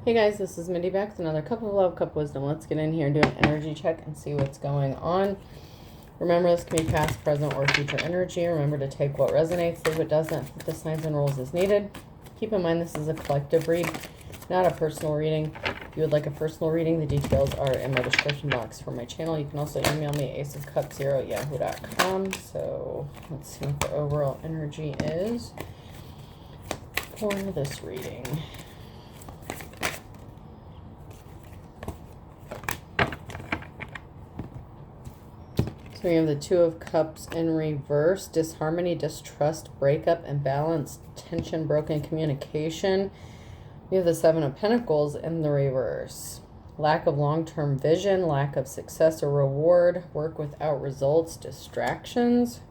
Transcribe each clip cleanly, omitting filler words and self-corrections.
Hey guys, this is Mindy back with another cup of love, cup of wisdom. Let's get in here and do an energy check and see what's going on. Remember, this can be past, present, or future energy. Remember to take what resonates, leave what doesn't, put the signs and rules as needed. Keep in mind this is a collective read, not a personal reading. If you would like a personal reading, the details are in my description box for my channel. You can also email me at aceofcups0@yahoo.com. So let's see what the overall energy is for this reading. So we have the Two of Cups in reverse, disharmony, distrust, breakup, imbalance, tension, broken communication. We have the Seven of Pentacles in the reverse. Lack of long-term vision, lack of success or reward, work without results, distractions.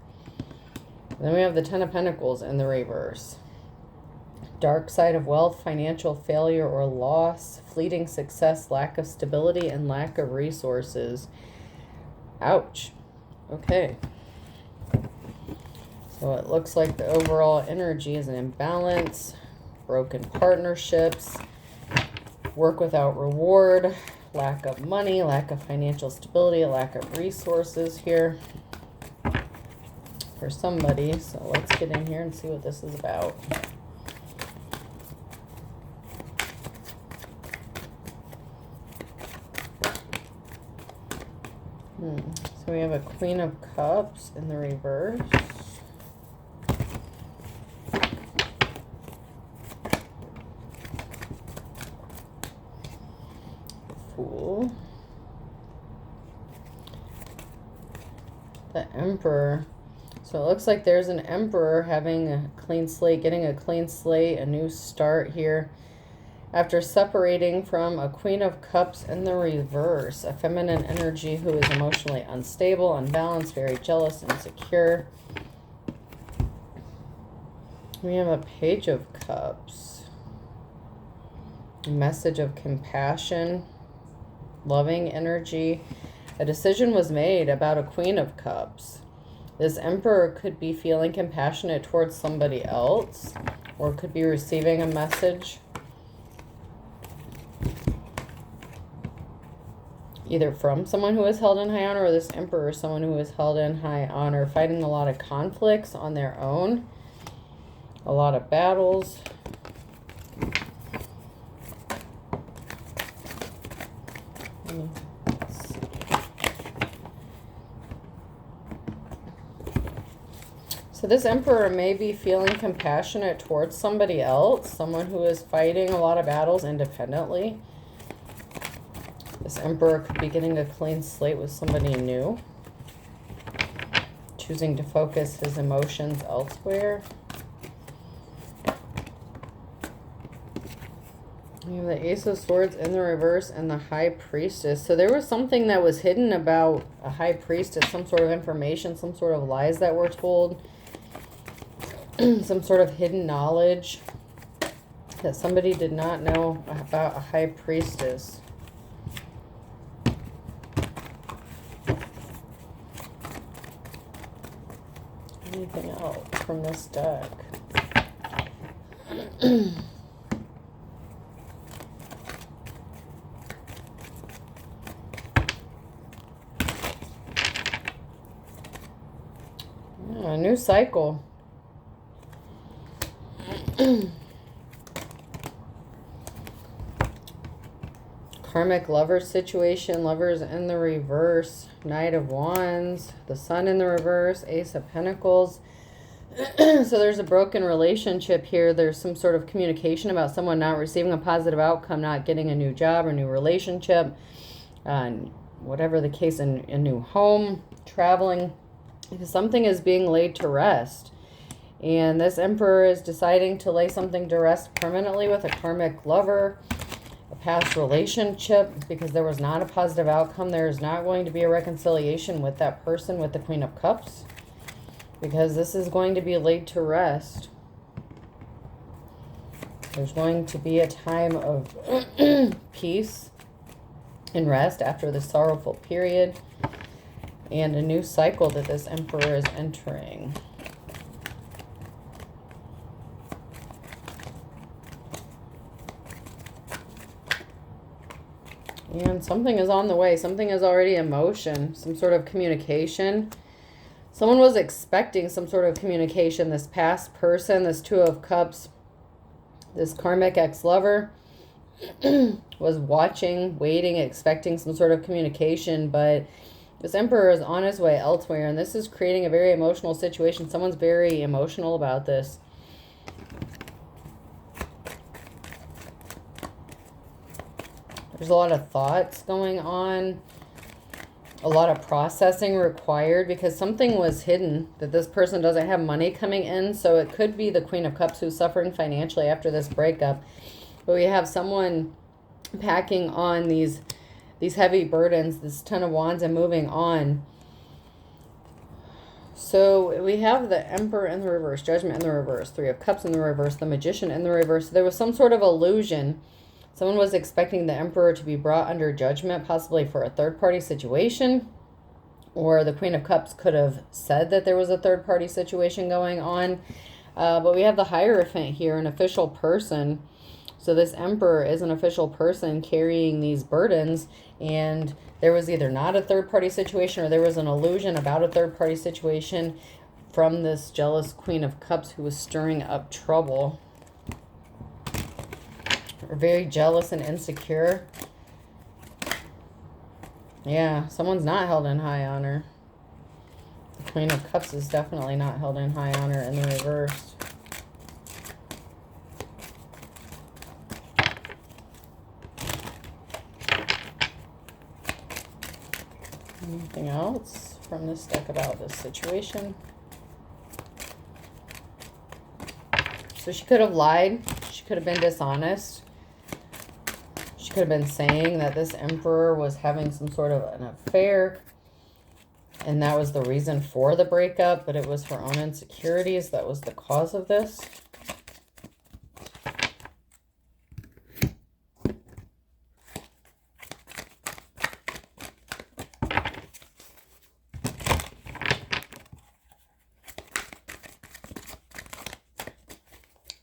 And then we have the Ten of Pentacles in the reverse. Dark side of wealth, financial failure or loss, fleeting success, lack of stability, and lack of resources. Ouch. Okay. So it looks like the overall energy is an imbalance, broken partnerships, work without reward, lack of money, lack of financial stability, lack of resources here for somebody. So let's get in here and see what this is about. So we have a Queen of Cups in the reverse. Fool. The Emperor. So it looks like there's an Emperor having a clean slate, getting a clean slate, a new start here. After separating from a Queen of Cups in the reverse, a feminine energy who is emotionally unstable, unbalanced, very jealous, insecure. We have a Page of Cups. A message of compassion, loving energy. A decision was made about a Queen of Cups. This Emperor could be feeling compassionate towards somebody else, or could be receiving a message either from someone who is held in high honor, or this Emperor is someone who is held in high honor, fighting a lot of conflicts on their own, a lot of battles. So this Emperor may be feeling compassionate towards somebody else, someone who is fighting a lot of battles independently. This Emperor could be getting a clean slate with somebody new, choosing to focus his emotions elsewhere. We have the Ace of Swords in the reverse and the High Priestess. So there was something that was hidden about a High Priestess, some sort of information, some sort of lies that were told, some sort of hidden knowledge that somebody did not know about a High Priestess. Anything else from this deck? A new cycle. Karmic lover situation, lovers in the reverse, Knight of Wands, the Sun in the reverse, Ace of Pentacles. So there's a broken relationship here. There's some sort of communication about someone not receiving a positive outcome, not getting a new job or new relationship, whatever the case, a new home, traveling. Something is being laid to rest. And this Emperor is deciding to lay something to rest permanently with a karmic lover, a past relationship, because there was not a positive outcome. There is not going to be a reconciliation with that person, with the Queen of Cups, because this is going to be laid to rest. There's going to be a time of peace and rest after the sorrowful period, and a new cycle that this Emperor is entering. And something is on the way. Something is already in motion. Some sort of communication. Someone was expecting some sort of communication. This past person, this Two of Cups, this karmic ex-lover was watching, waiting, expecting some sort of communication, but this Emperor is on his way elsewhere, and this is creating a very emotional situation. Someone's very emotional about this. There's a lot of thoughts going on, a lot of processing required because something was hidden, that this person doesn't have money coming in. So it could be the Queen of Cups who's suffering financially after this breakup. But we have someone packing on these heavy burdens, this Ten of Wands, and moving on. So we have the Emperor in the reverse, Judgment in the reverse, Three of Cups in the reverse, the Magician in the reverse. There was some sort of illusion. Someone was expecting the Emperor to be brought under judgment, possibly for a third-party situation. Or the Queen of Cups could have said that there was a third-party situation going on. But we have the Hierophant here, an official person. So this Emperor is an official person carrying these burdens. And there was either not a third-party situation or there was an illusion about a third-party situation from this jealous Queen of Cups who was stirring up trouble. Or very jealous and insecure. Yeah, someone's not held in high honor. The Queen of Cups is definitely not held in high honor in the reverse. Anything else from this deck about this situation? So she could have lied. She could have been dishonest. She could have been saying that this Emperor was having some sort of an affair, and that was the reason for the breakup, but it was her own insecurities that was the cause of this.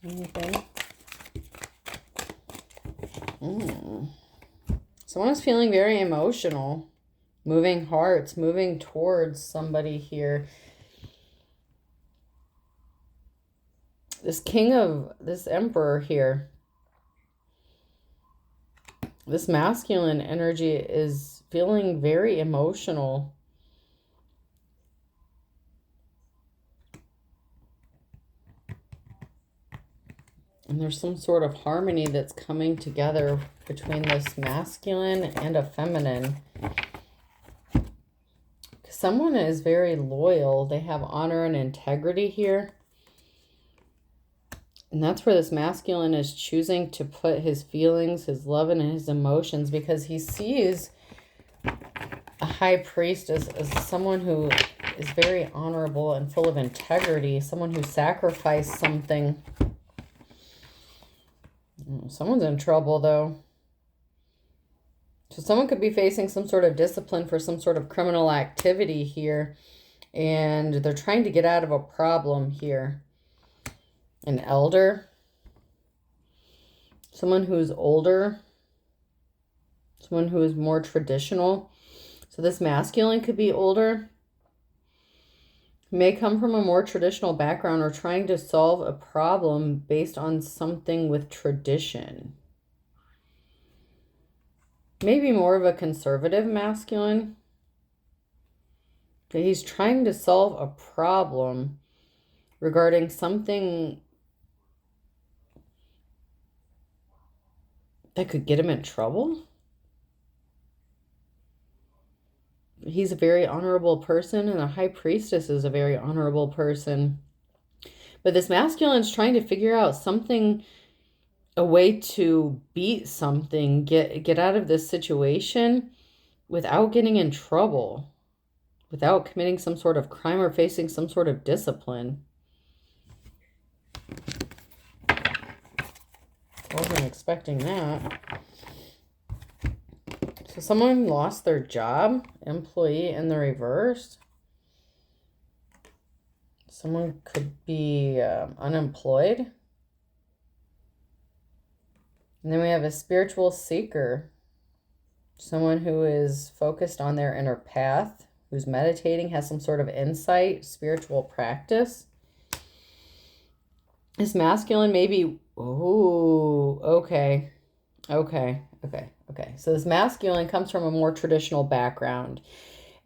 Anything? Someone is feeling very emotional, moving hearts, moving towards somebody here. This this Emperor here, this masculine energy is feeling very emotional. And there's some sort of harmony that's coming together between this masculine and a feminine. Someone is very loyal. They have honor and integrity here. And that's where this masculine is choosing to put his feelings, his love, and his emotions, because he sees a high priest as someone who is very honorable and full of integrity, someone who sacrificed something. Someone's in trouble, though. So someone could be facing some sort of discipline for some sort of criminal activity here. And they're trying to get out of a problem here. An elder. Someone who's older. Someone who is more traditional. So this masculine could be older. May come from a more traditional background or trying to solve a problem based on something with tradition. Maybe more of a conservative masculine. But he's trying to solve a problem regarding something that could get him in trouble. He's a very honorable person, and the High Priestess is a very honorable person. But this masculine is trying to figure out something, a way to beat something, get out of this situation without getting in trouble, without committing some sort of crime or facing some sort of discipline. Wasn't expecting that. So someone lost their job, employee in the reverse. Someone could be unemployed. And then we have a spiritual seeker. Someone who is focused on their inner path, who's meditating, has some sort of insight, spiritual practice. This masculine may be, ooh, okay. So this masculine comes from a more traditional background,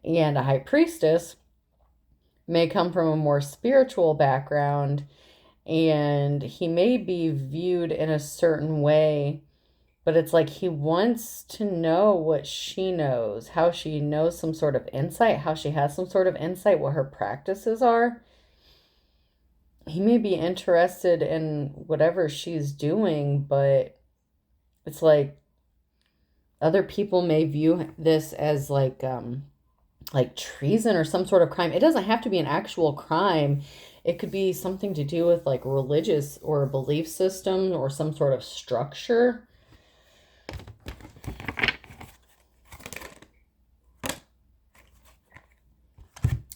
and a high priestess may come from a more spiritual background, and he may be viewed in a certain way, but it's like he wants to know what she knows, how she knows some sort of insight, how she has some sort of insight, what her practices are. He may be interested in whatever she's doing, but it's like other people may view this as like treason or some sort of crime. It doesn't have to be an actual crime. It could be something to do with like religious or belief system or some sort of structure.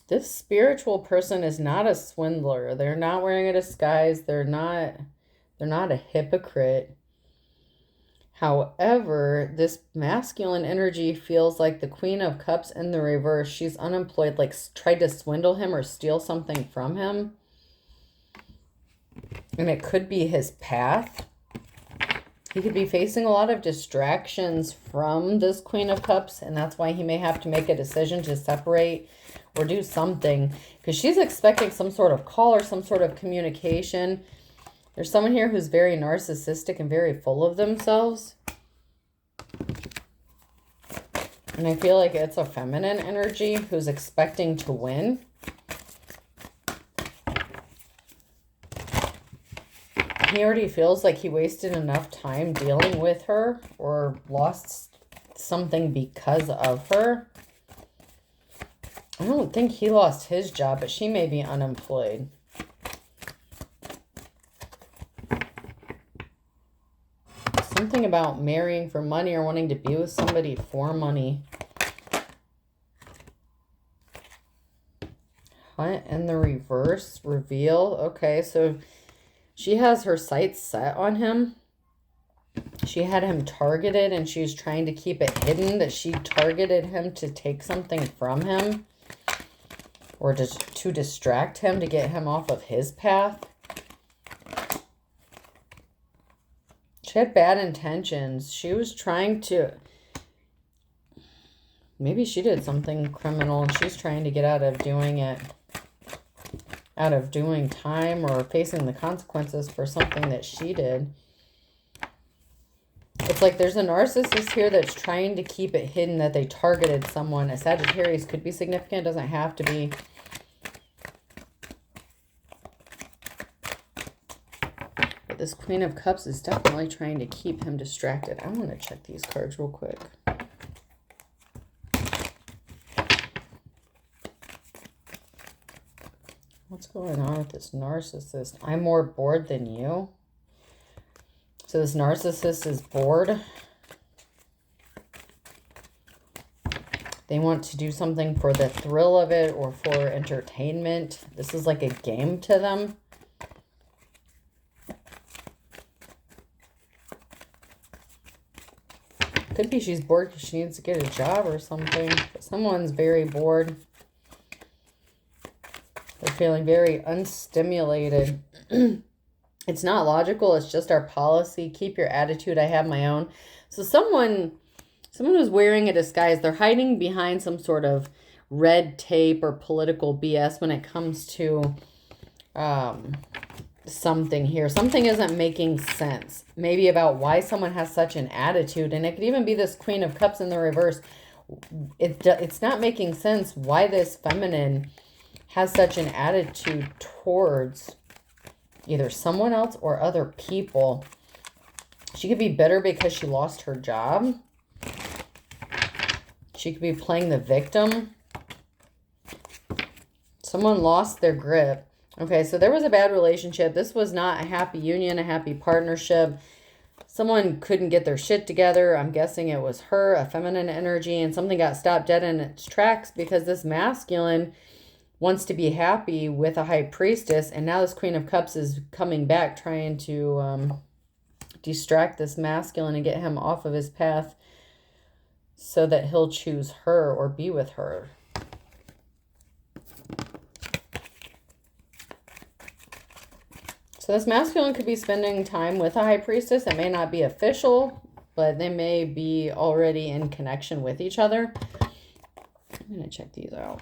This spiritual person is not a swindler. They're not wearing a disguise. They're not a hypocrite. However, this masculine energy feels like the Queen of Cups in the reverse. She's unemployed, like tried to swindle him or steal something from him. And it could be his path. He could be facing a lot of distractions from this Queen of Cups, and that's why he may have to make a decision to separate or do something, because she's expecting some sort of call or some sort of communication. There's someone here who's very narcissistic and very full of themselves. And I feel like it's a feminine energy who's expecting to win. He already feels like he wasted enough time dealing with her or lost something because of her. I don't think he lost his job, but she may be unemployed. Something about marrying for money or wanting to be with somebody for money. Hunt in the reverse, reveal. Okay, so she has her sights set on him. She had him targeted and she was trying to keep it hidden that she targeted him to take something from him or to distract him, to get him off of his path. She had bad intentions. She was trying to... Maybe she did something criminal and she's trying to get out of doing it. Out of doing time or facing the consequences for something that she did. It's like there's a narcissist here that's trying to keep it hidden that they targeted someone. A Sagittarius could be significant. Doesn't have to be. But this Queen of Cups is definitely trying to keep him distracted. I want to check these cards real quick. What's going on with this narcissist? I'm more bored than you. So this narcissist is bored. They want to do something for the thrill of it or for entertainment. This is like a game to them. Could be she's bored because she needs to get a job or something. But someone's very bored. They're feeling very unstimulated. It's not logical. It's just our policy. Keep your attitude. I have my own. So someone who's wearing a disguise, they're hiding behind some sort of red tape or political BS when it comes to something here. Something isn't making sense. Maybe about why someone has such an attitude. And it could even be this Queen of Cups in the reverse. It's not making sense why this feminine has such an attitude towards either someone else or other people. She could be bitter because she lost her job. She could be playing the victim. Someone lost their grip. Okay, so there was a bad relationship. This was not a happy union, a happy partnership. Someone couldn't get their shit together. I'm guessing it was her, a feminine energy, and something got stopped dead in its tracks because this masculine wants to be happy with a high priestess, and now this Queen of Cups is coming back trying to distract this masculine and get him off of his path. so that he'll choose her or be with her. So this masculine could be spending time with a high priestess. It may not be official, but they may be already in connection with each other. I'm going to check these out.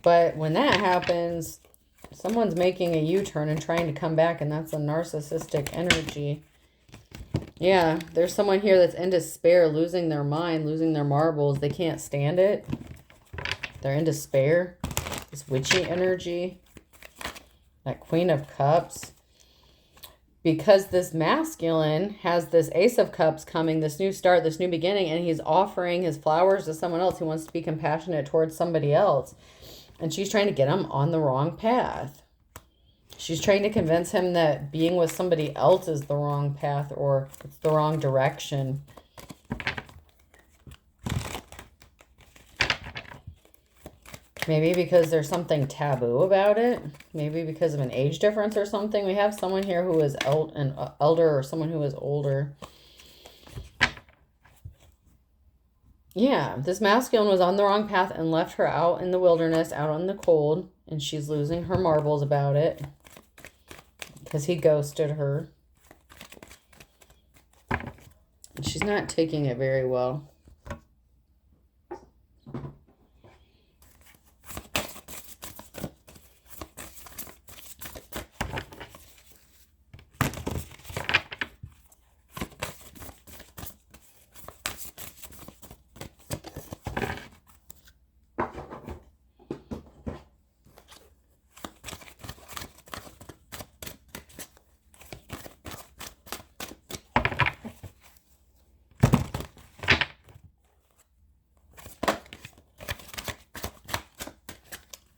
But when that happens, someone's making a U-turn and trying to come back, and that's a narcissistic energy. Yeah, there's someone here that's in despair, losing their mind, losing their marbles. They can't stand it. They're in despair. This witchy energy. That Queen of Cups. Because this masculine has this Ace of Cups coming, this new start, this new beginning, and he's offering his flowers to someone else who wants to be compassionate towards somebody else. And she's trying to get him on the wrong path. She's trying to convince him that being with somebody else is the wrong path or it's the wrong direction. Maybe because there's something taboo about it. Maybe because of an age difference or something. We have someone here who is an elder or someone who is older. Yeah, this masculine was on the wrong path and left her out in the wilderness, out in the cold. And she's losing her marbles about it. Because he ghosted her. And she's not taking it very well.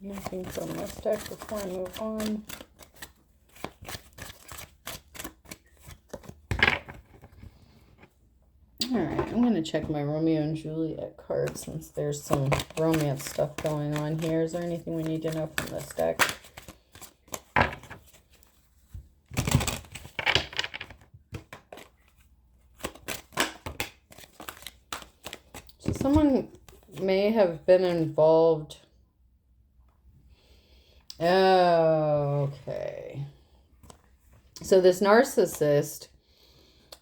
Anything from this deck before I move on? Alright, I'm going to check my Romeo and Juliet card since there's some romance stuff going on here. Is there anything we need to know from this deck? So someone may have been involved. Okay. So this narcissist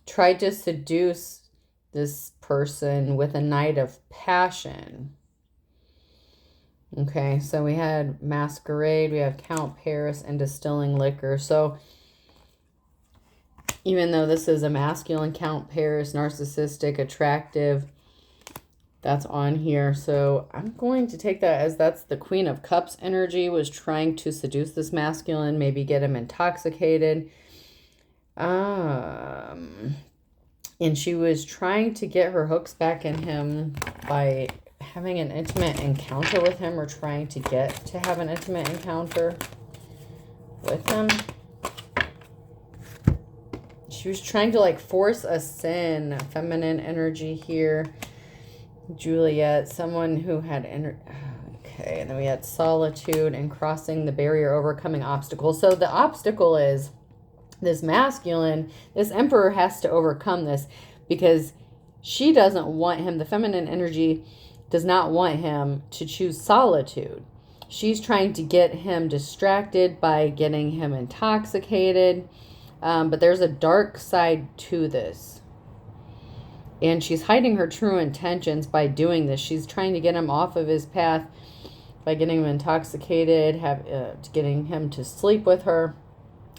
tried to seduce this person with a night of passion. Okay, so we had masquerade, we have Count Paris, and distilling liquor. So even though this is a masculine Count Paris, narcissistic, attractive, that's on here. So I'm going to take that as that's the Queen of Cups energy, was trying to seduce this masculine, maybe get him intoxicated. And she was trying to get her hooks back in him by having an intimate encounter with him, or trying to get to have an intimate encounter with him. She was trying to like force a sin, feminine energy here. Juliet, someone who had okay, and then we had solitude and crossing the barrier, overcoming obstacles. So the obstacle is this masculine, this emperor has to overcome this because she doesn't want him, the feminine energy does not want him to choose solitude. She's trying to get him distracted by getting him intoxicated. But there's a dark side to this. And she's hiding her true intentions by doing this. She's trying to get him off of his path by getting him intoxicated, getting him to sleep with her.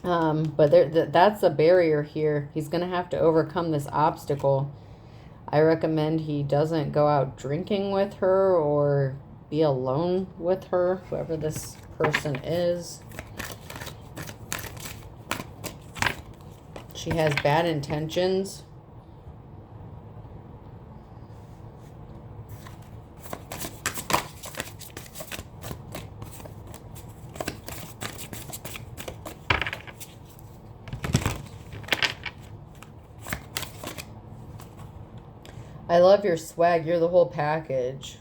But that's a barrier here. He's going to have to overcome this obstacle. I recommend he doesn't go out drinking with her or be alone with her, whoever this person is. She has bad intentions. I love your swag. You're the whole package.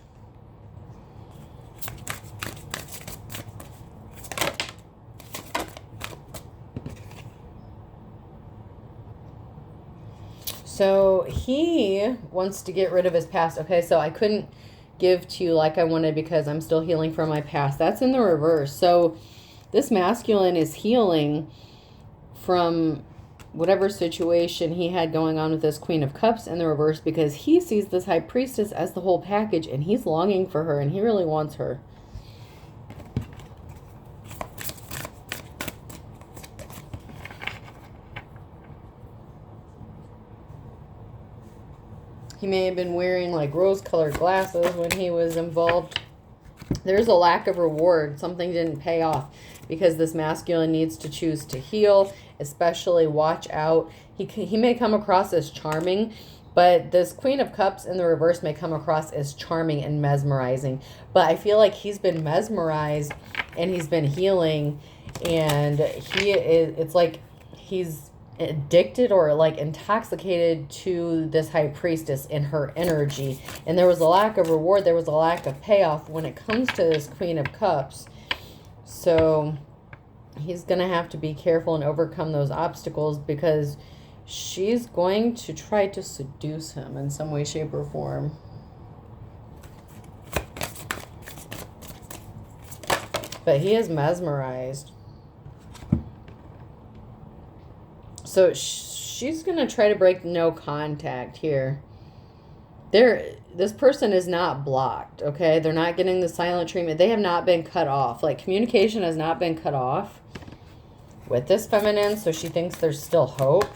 So he wants to get rid of his past. Okay, so I couldn't give to you like I wanted because I'm still healing from my past. That's in the reverse. So this masculine is healing from whatever situation he had going on with this Queen of Cups in the reverse, because he sees this High Priestess as the whole package, and he's longing for her, and he really wants her. He may have been wearing like rose-colored glasses when he was involved. There's a lack of reward. Something didn't pay off because this masculine needs to choose to heal. Especially watch out. He may come across as charming, but this Queen of Cups in the reverse may come across as charming and mesmerizing. But I feel like he's been mesmerized and he's been healing, and it's like he's addicted or like intoxicated to this High Priestess and her energy. And there was a lack of reward. There was a lack of payoff when it comes to this Queen of Cups. So he's going to have to be careful and overcome those obstacles, because she's going to try to seduce him in some way, shape, or form. But he is mesmerized. So she's going to try to break no contact here. This person is not blocked, okay? They're not getting the silent treatment. They have not been cut off. Like, communication has not been cut off with this feminine, so she thinks there's still hope.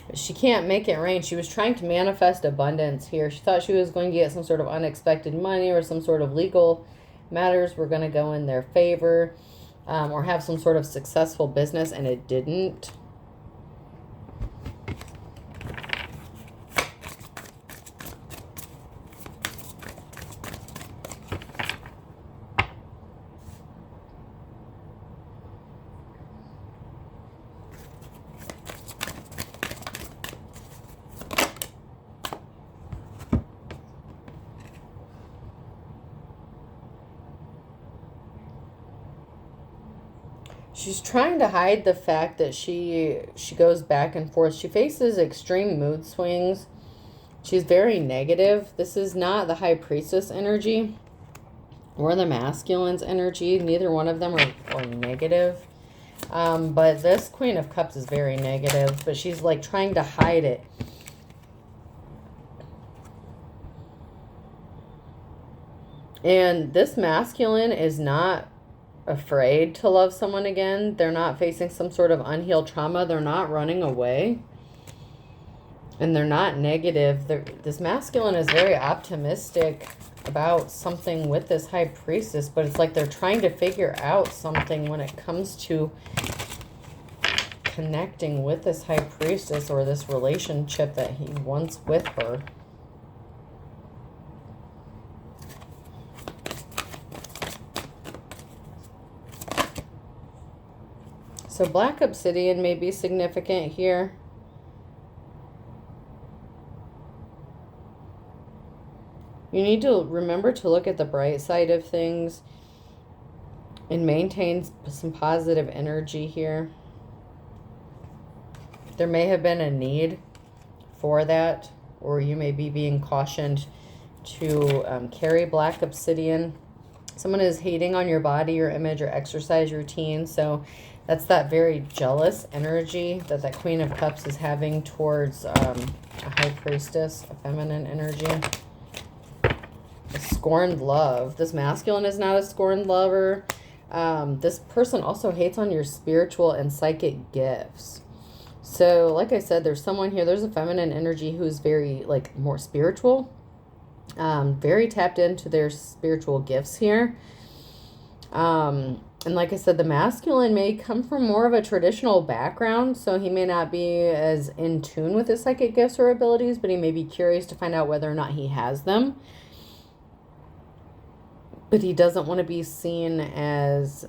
But she can't make it rain. She was trying to manifest abundance here. She thought she was going to get some sort of unexpected money, or some sort of legal matters were going to go in their favor, or have some sort of successful business, and it didn't. She's trying to hide the fact that she goes back and forth. She faces extreme mood swings. She's very negative. This is not the High Priestess energy or the masculine's energy. Neither one of them are negative. But this Queen of Cups is very negative, but she's like trying to hide it. And this masculine is not afraid to love someone again. They're not facing some sort of unhealed trauma. They're not running away. And they're not negative. This masculine is very optimistic about something with this High Priestess, but it's like they're trying to figure out something when it comes to connecting with this High Priestess, or this relationship that he wants with her. So black obsidian may be significant here. You need to remember to look at the bright side of things and maintain some positive energy here. There may have been a need for that, or you may be being cautioned to carry black obsidian. Someone is hating on your body, your image, or exercise routine. So that's that very jealous energy that Queen of Cups is having towards a High Priestess, a feminine energy. A scorned love. This masculine is not a scorned lover. This person also hates on your spiritual and psychic gifts. So, like I said, there's someone here. There's a feminine energy who's very, like, more spiritual. Very tapped into their spiritual gifts here. And like I said, the masculine may come from more of a traditional background, so he may not be as in tune with his psychic gifts or abilities, but he may be curious to find out whether or not he has them. But he doesn't want to be seen as,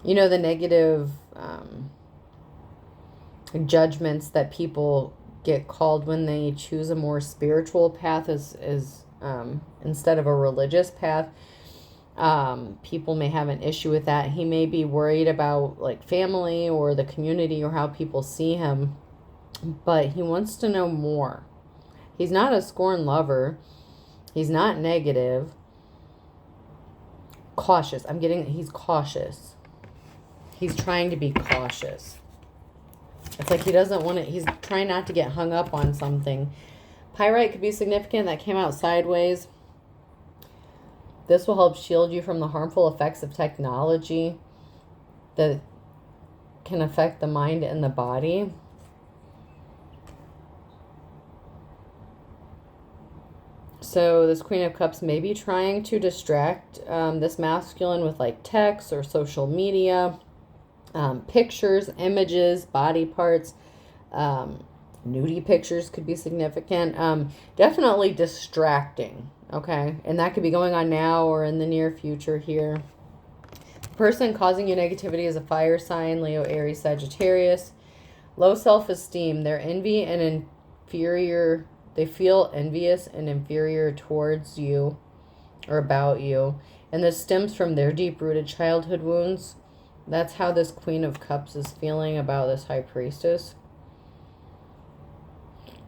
you know, the negative judgments that people get called when they choose a more spiritual path as instead of a religious path. People may have an issue with that. He may be worried about like family or the community or how people see him, but he wants to know more. He's not a scorn lover. He's not negative. Cautious. I'm getting, he's cautious. He's trying to be cautious. It's like he doesn't want to, he's trying not to get hung up on something. Pyrite could be significant. That came out sideways. This will help shield you from the harmful effects of technology that can affect the mind and the body. So this Queen of Cups may be trying to distract this masculine with like text or social media, pictures, images, body parts, nudie pictures could be significant. Definitely distracting, okay? And that could be going on now or in the near future here. The person causing you negativity is a fire sign, Leo, Aries, Sagittarius. Low self-esteem. They're envy and inferior. They feel envious and inferior towards you or about you. And this stems from their deep-rooted childhood wounds. That's how this Queen of Cups is feeling about this High Priestess.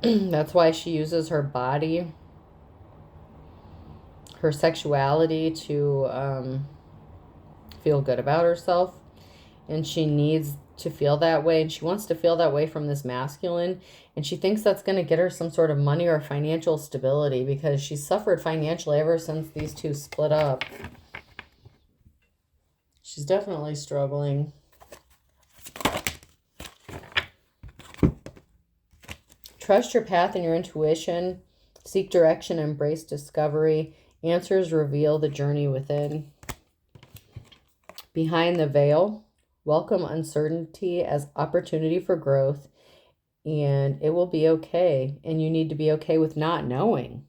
That's why she uses her body, her sexuality to feel good about herself. And she needs to feel that way. And she wants to feel that way from this masculine. And she thinks that's going to get her some sort of money or financial stability because she suffered financially ever since these two split up. She's definitely struggling. Trust your path and your intuition. Seek direction, embrace discovery. Answers reveal the journey within. Behind the veil, welcome uncertainty as opportunity for growth. And it will be okay. And you need to be okay with not knowing.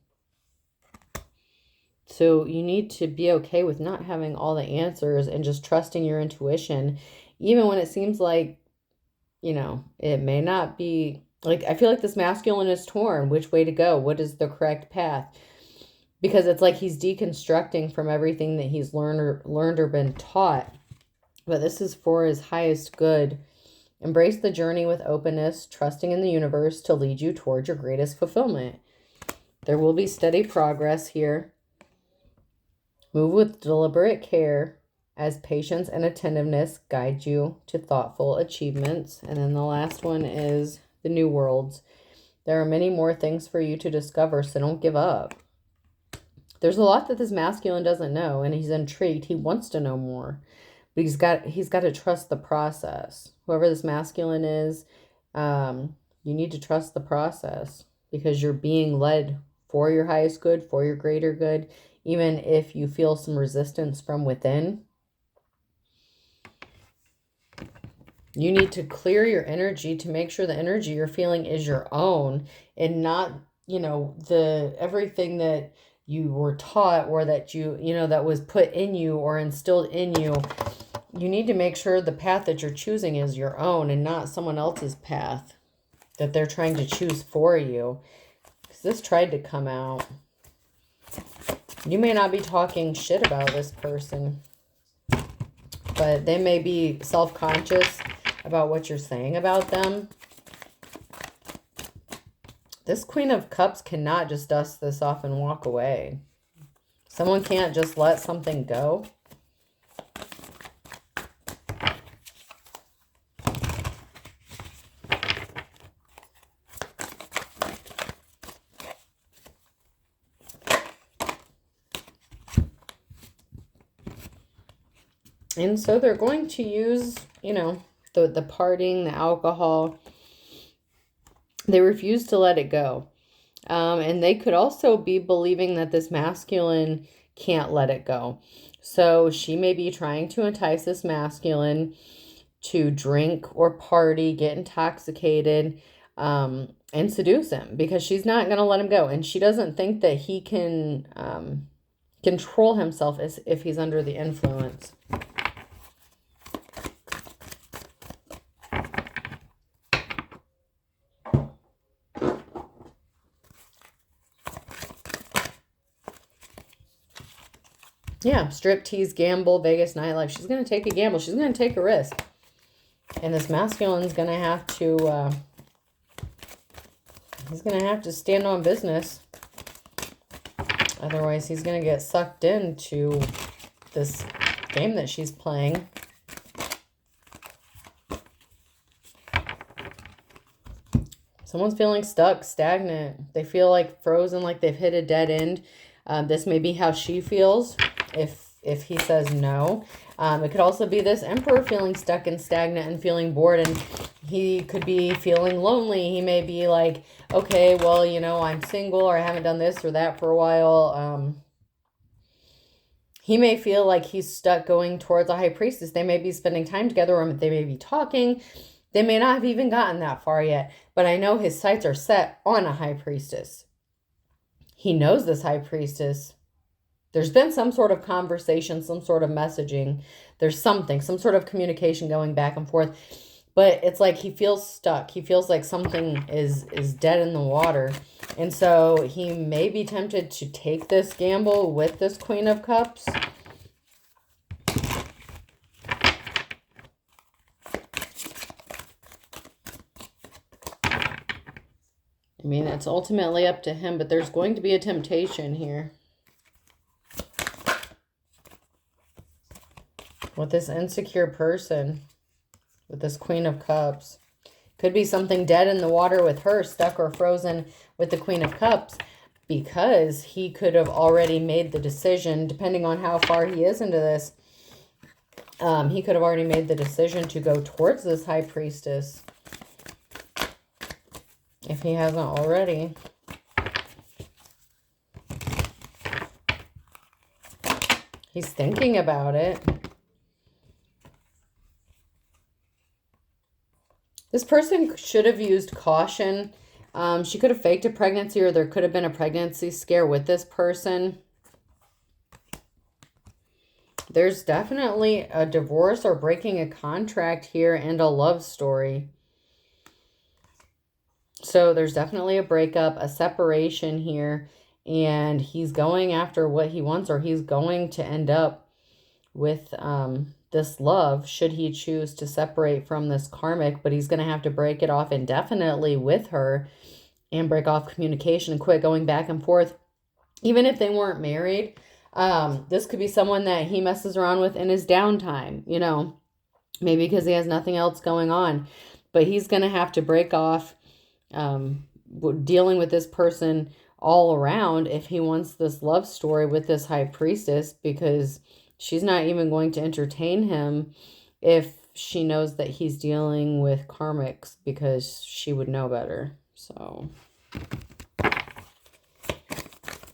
So you need to be okay with not having all the answers and just trusting your intuition, even when it seems like, you know, it may not be. Like, I feel like this masculine is torn. Which way to go? What is the correct path? Because it's like he's deconstructing from everything that he's learned or been taught. But this is for his highest good. Embrace the journey with openness, trusting in the universe to lead you towards your greatest fulfillment. There will be steady progress here. Move with deliberate care as patience and attentiveness guide you to thoughtful achievements. And then the last one is the new worlds. There are many more things for you to discover, so don't give up. There's a lot that this masculine doesn't know, and he's intrigued. He wants to know more. But he's got to trust the process. Whoever this masculine is, you need to trust the process because you're being led for your highest good, for your greater good, even if you feel some resistance from within. You need to clear your energy to make sure the energy you're feeling is your own and not, you know, everything that you were taught or that that was put in you or instilled in you. You need to make sure the path that you're choosing is your own and not someone else's path that they're trying to choose for you. Because this tried to come out. You may not be talking shit about this person, but they may be self-conscious about what you're saying about them. This Queen of Cups cannot just dust this off and walk away. Someone can't just let something go. And so they're going to use, the partying, the alcohol. They refuse to let it go. And they could also be believing that this masculine can't let it go. So she may be trying to entice this masculine to drink or party, get intoxicated, and seduce him because she's not going to let him go. And she doesn't think that he can control himself as if he's under the influence. Yeah, strip, tease, gamble, Vegas, nightlife. She's going to take a gamble. She's going to take a risk. And this masculine's going to have to, he's going to have to stand on business. Otherwise, he's going to get sucked into this game that she's playing. Someone's feeling stuck, stagnant. They feel like frozen, like they've hit a dead end. This may be how she feels if he says no. It could also be this Emperor feeling stuck and stagnant and feeling bored, and he could be feeling lonely. He may be like, okay, well, you know, I'm single, or I haven't done this or that for a while. He may feel like he's stuck going towards a high priestess. They may be spending time together, or they may be talking. They may not have even gotten that far yet, but I know his sights are set on a high priestess. He knows this high priestess. There's been some sort of conversation, some sort of messaging. There's something, some sort of communication going back and forth, but it's like he feels stuck. He feels like something is dead in the water. And so he may be tempted to take this gamble with this Queen of Cups. I mean, it's ultimately up to him, but there's going to be a temptation here. With this insecure person, with this Queen of Cups. Could be something dead in the water with her, stuck or frozen with the Queen of Cups, because he could have already made the decision, depending on how far he is into this. He could have already made the decision to go towards this high priestess. If he hasn't already. He's thinking about it. This person should have used caution. She could have faked a pregnancy, or there could have been a pregnancy scare with this person. There's definitely a divorce or breaking a contract here and a love story. So there's definitely a breakup, a separation here, and he's going after what he wants, or he's going to end up with this love should he choose to separate from this karmic, but he's going to have to break it off indefinitely with her and break off communication and quit going back and forth. Even if they weren't married, this could be someone that he messes around with in his downtime, you know, maybe because he has nothing else going on, but he's going to have to break off dealing with this person all around if he wants this love story with this high priestess, because she's not even going to entertain him if she knows that he's dealing with karmics, because she would know better. So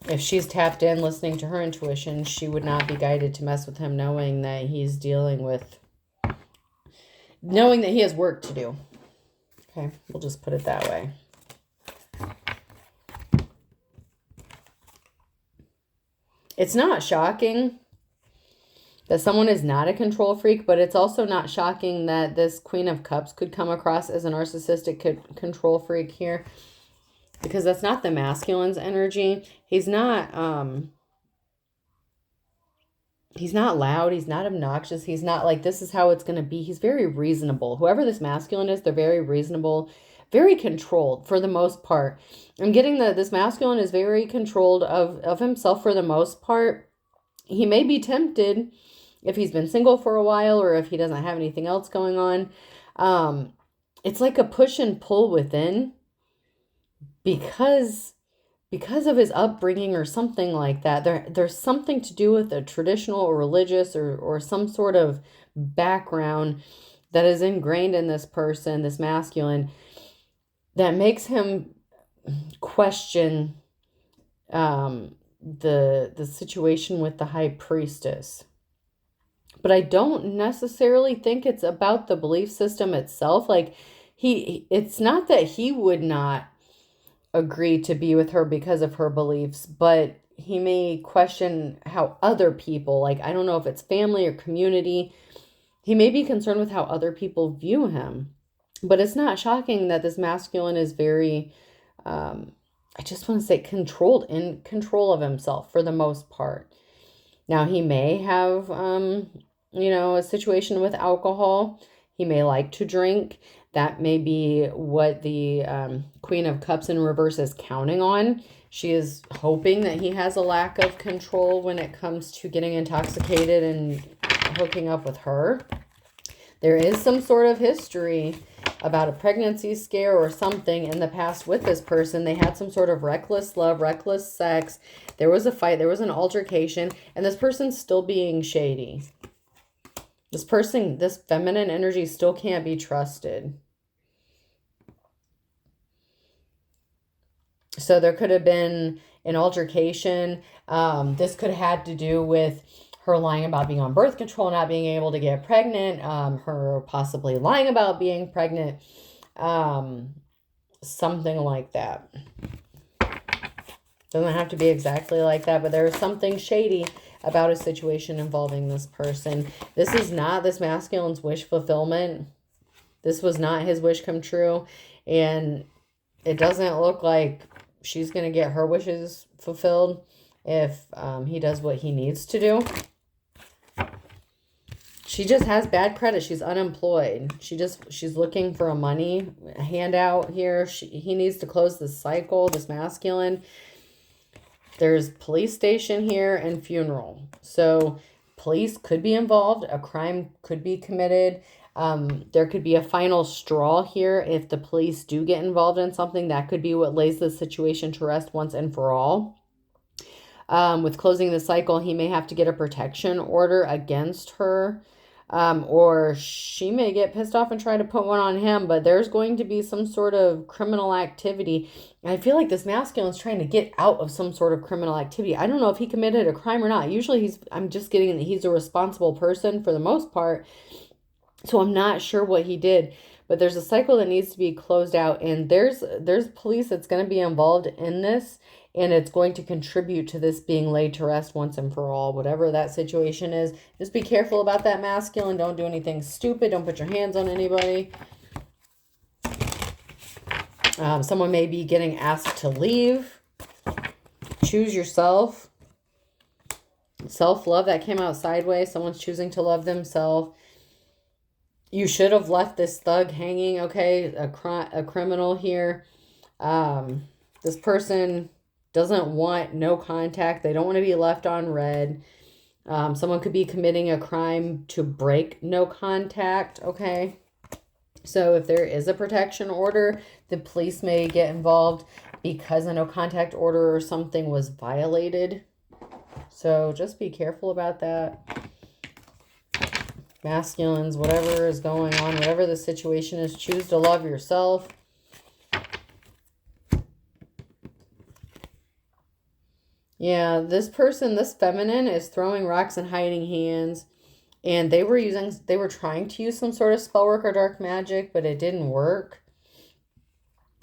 if she's tapped in, listening to her intuition, she would not be guided to mess with him, knowing that he's dealing with, knowing that he has work to do. Okay, we'll just put it that way. It's not shocking that someone is not a control freak, but it's also not shocking that this Queen of Cups could come across as a narcissistic control freak here, because that's not the masculine's energy. He's not loud. He's not obnoxious. He's not like, this is how it's going to be. He's very reasonable. Whoever this masculine is, they're very reasonable, very controlled for the most part. I'm getting that this masculine is very controlled of himself for the most part. He may be tempted if he's been single for a while, or if he doesn't have anything else going on. It's like a push and pull within, because of his upbringing or something like that. There's something to do with a traditional or religious or some sort of background that is ingrained in this person, this masculine, that makes him question the situation with the high priestess. But I don't necessarily think it's about the belief system itself. Like, it's not that he would not agree to be with her because of her beliefs, but he may question how other people, like, I don't know if it's family or community, he may be concerned with how other people view him. But it's not shocking that this masculine is very, I just want to say, in control of himself for the most part. Now, he may have, you know, a situation with alcohol. He may like to drink. That may be what the Queen of Cups in reverse is counting on. She is hoping that he has a lack of control when it comes to getting intoxicated and hooking up with her. There is some sort of history about a pregnancy scare or something in the past with this person. They had some sort of reckless love, reckless sex. There was a fight, there was an altercation, and this person's still being shady. This person, this feminine energy still can't be trusted. So there could have been an altercation. This could have had to do with her lying about being on birth control, not being able to get pregnant, her possibly lying about being pregnant, something like that. Doesn't have to be exactly like that, but there's something shady about a situation involving this person. This is not this masculine's wish fulfillment. This was not his wish come true, and it doesn't look like she's going to get her wishes fulfilled if he does what he needs to do. She just has bad credit. She's unemployed. She's looking for a money handout here. He needs to close this cycle, this masculine. There's police station here and funeral. So police could be involved. A crime could be committed. There could be a final straw here. If the police do get involved in something, that could be what lays the situation to rest once and for all. With closing the cycle, he may have to get a protection order against her. Or she may get pissed off and try to put one on him, but there's going to be some sort of criminal activity. And I feel like this masculine is trying to get out of some sort of criminal activity. I don't know if he committed a crime or not. Usually I'm just getting that he's a responsible person for the most part. So I'm not sure what he did, but there's a cycle that needs to be closed out, and there's police that's going to be involved in this, and it's going to contribute to this being laid to rest once and for all, whatever that situation is. Just be careful about that masculine. Don't do anything stupid. Don't put your hands on anybody. Someone may be getting asked to leave. Choose yourself. Self-love, that came out sideways. Someone's choosing to love themselves. You should have left this thug hanging, okay? A criminal here. This person doesn't want no contact. They don't want to be left on red. Someone could be committing a crime to break no contact, okay? So if there is a protection order, the police may get involved because a no contact order or something was violated. So just be careful about that. Masculines, whatever is going on, whatever the situation is, choose to love yourself. Yeah, this person, this feminine, is throwing rocks and hiding hands. And they were trying to use some sort of spell work or dark magic, but it didn't work.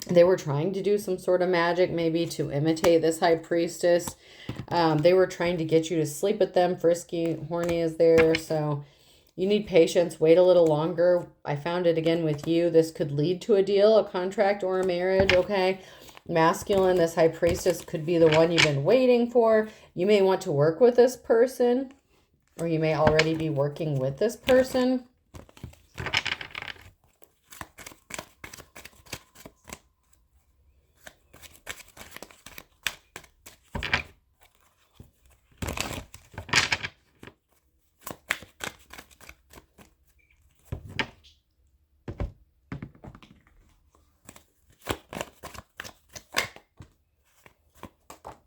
They were trying to do some sort of magic, maybe to imitate this high priestess. They were trying to get you to sleep with them. Frisky, horny is there, so you need patience. Wait a little longer. I found it again with you. This could lead to a deal, a contract, or a marriage, okay? Masculine, this high priestess could be the one you've been waiting for. You may want to work with this person, or you may already be working with this person.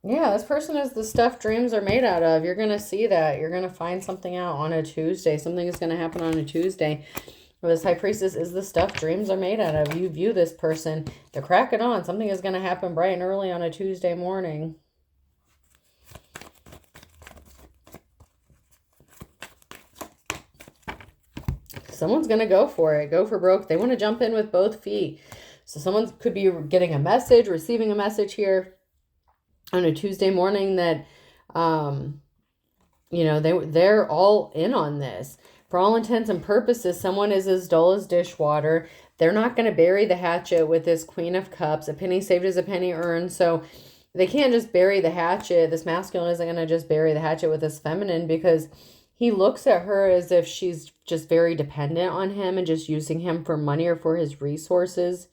Yeah, this person is the stuff dreams are made out of. You're going to see that. You're going to find something out on a Tuesday. Something is going to happen on a Tuesday. Where this high priestess is the stuff dreams are made out of. You view this person. They're cracking on. Something is going to happen bright and early on a Tuesday morning. Someone's going to go for it. Go for broke. They want to jump in with both feet. So someone could be getting a message, receiving a message here on a Tuesday morning that, you know, they're all in on this. For all intents and purposes, someone is as dull as dishwater. They're not going to bury the hatchet with this Queen of Cups. A penny saved is a penny earned. So they can't just bury the hatchet. This masculine isn't going to just bury the hatchet with this feminine, because he looks at her as if she's just very dependent on him and just using him for money or for his resources,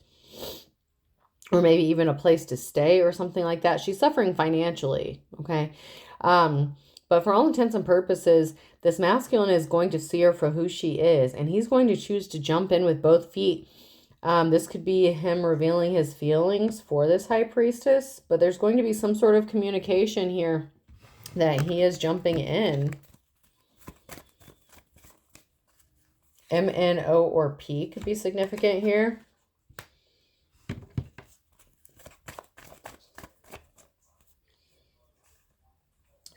or maybe even a place to stay or something like that. She's suffering financially, okay? But for all intents and purposes, this masculine is going to see her for who she is, and he's going to choose to jump in with both feet. This could be him revealing his feelings for this high priestess, but there's going to be some sort of communication here that he is jumping in. M, N, O, or P could be significant here.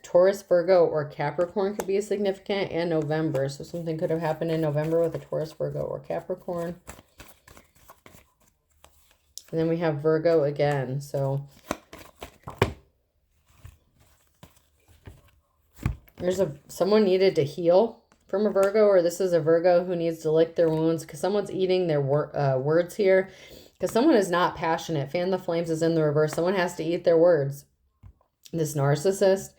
Taurus, Virgo, or Capricorn could be significant, and November. So something could have happened in November with a Taurus, Virgo, or Capricorn. And then we have Virgo again. So there's someone needed to heal from a Virgo, or this is a Virgo who needs to lick their wounds, because someone's eating their words here, because someone is not passionate. Fan the flames is in the reverse. Someone has to eat their words. This narcissist,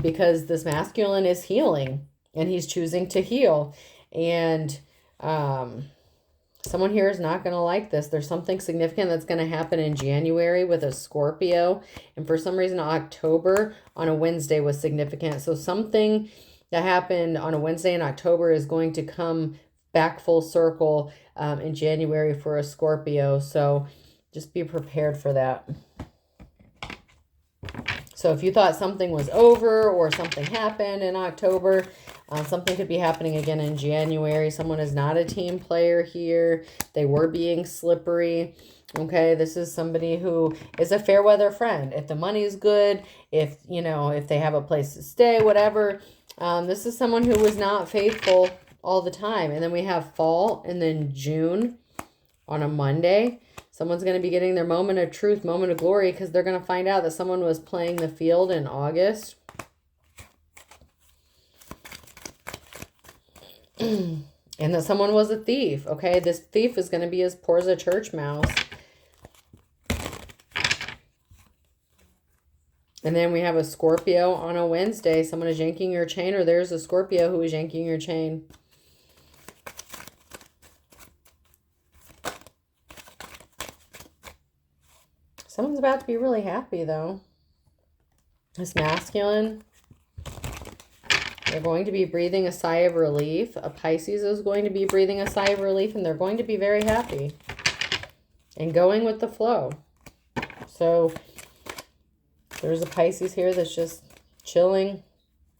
because this masculine is healing, and he's choosing to heal. And someone here is not going to like this. There's something significant that's going to happen in January with a Scorpio. And for some reason, October on a Wednesday was significant. So something that happened on a Wednesday in October is going to come back full circle in January for a Scorpio. So just be prepared for that. So if you thought something was over or something happened in October, something could be happening again in January. Someone is not a team player here. They were being slippery. Okay, this is somebody who is a fair weather friend. If the money's good, if, you know, if they have a place to stay, whatever. This is someone who was not faithful all the time. And then we have fall, and then June on a Monday. Someone's going to be getting their moment of truth, moment of glory, because they're going to find out that someone was playing the field in August. And that someone was a thief, okay? This thief is going to be as poor as a church mouse. And then we have a Scorpio on a Wednesday. Someone is yanking your chain, or there's a Scorpio who is yanking your chain. Someone's about to be really happy, though. This masculine, they're going to be breathing a sigh of relief. A Pisces is going to be breathing a sigh of relief, and they're going to be very happy and going with the flow. So there's a Pisces here that's just chilling,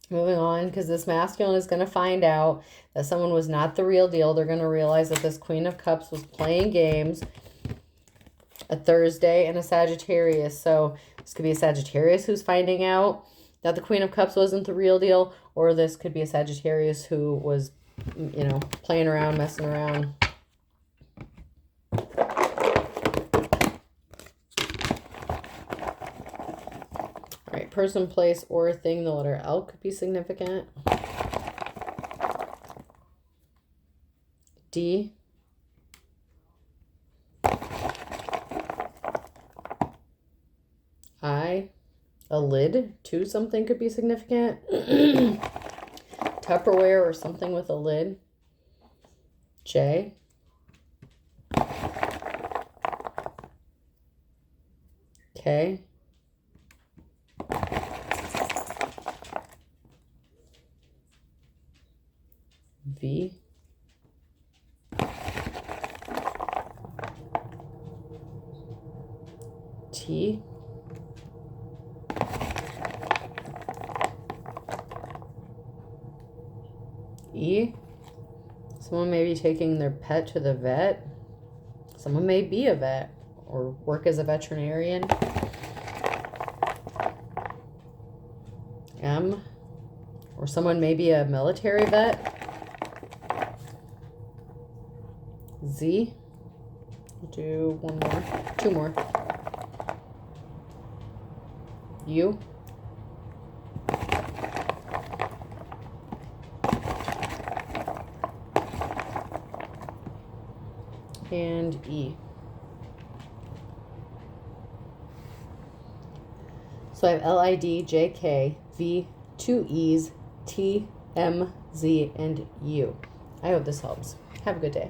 moving on, because this masculine is going to find out that someone was not the real deal. They're going to realize that this Queen of Cups was playing games. A Thursday and a Sagittarius. So this could be a Sagittarius who's finding out that the Queen of Cups wasn't the real deal, or this could be a Sagittarius who was, you know, playing around, messing around. All right, person, place, or thing. The letter L could be significant. D. I, a lid to something could be significant. Tupperware or something with a lid. J. K. V. T. E. Someone may be taking their pet to the vet. Someone may be a vet or work as a veterinarian. M. Or someone may be a military vet. Z. Do one more. Two more. U. And E. So I have LIDJKV, 2 E's, T, M, Z, and U. I hope this helps. Have a good day.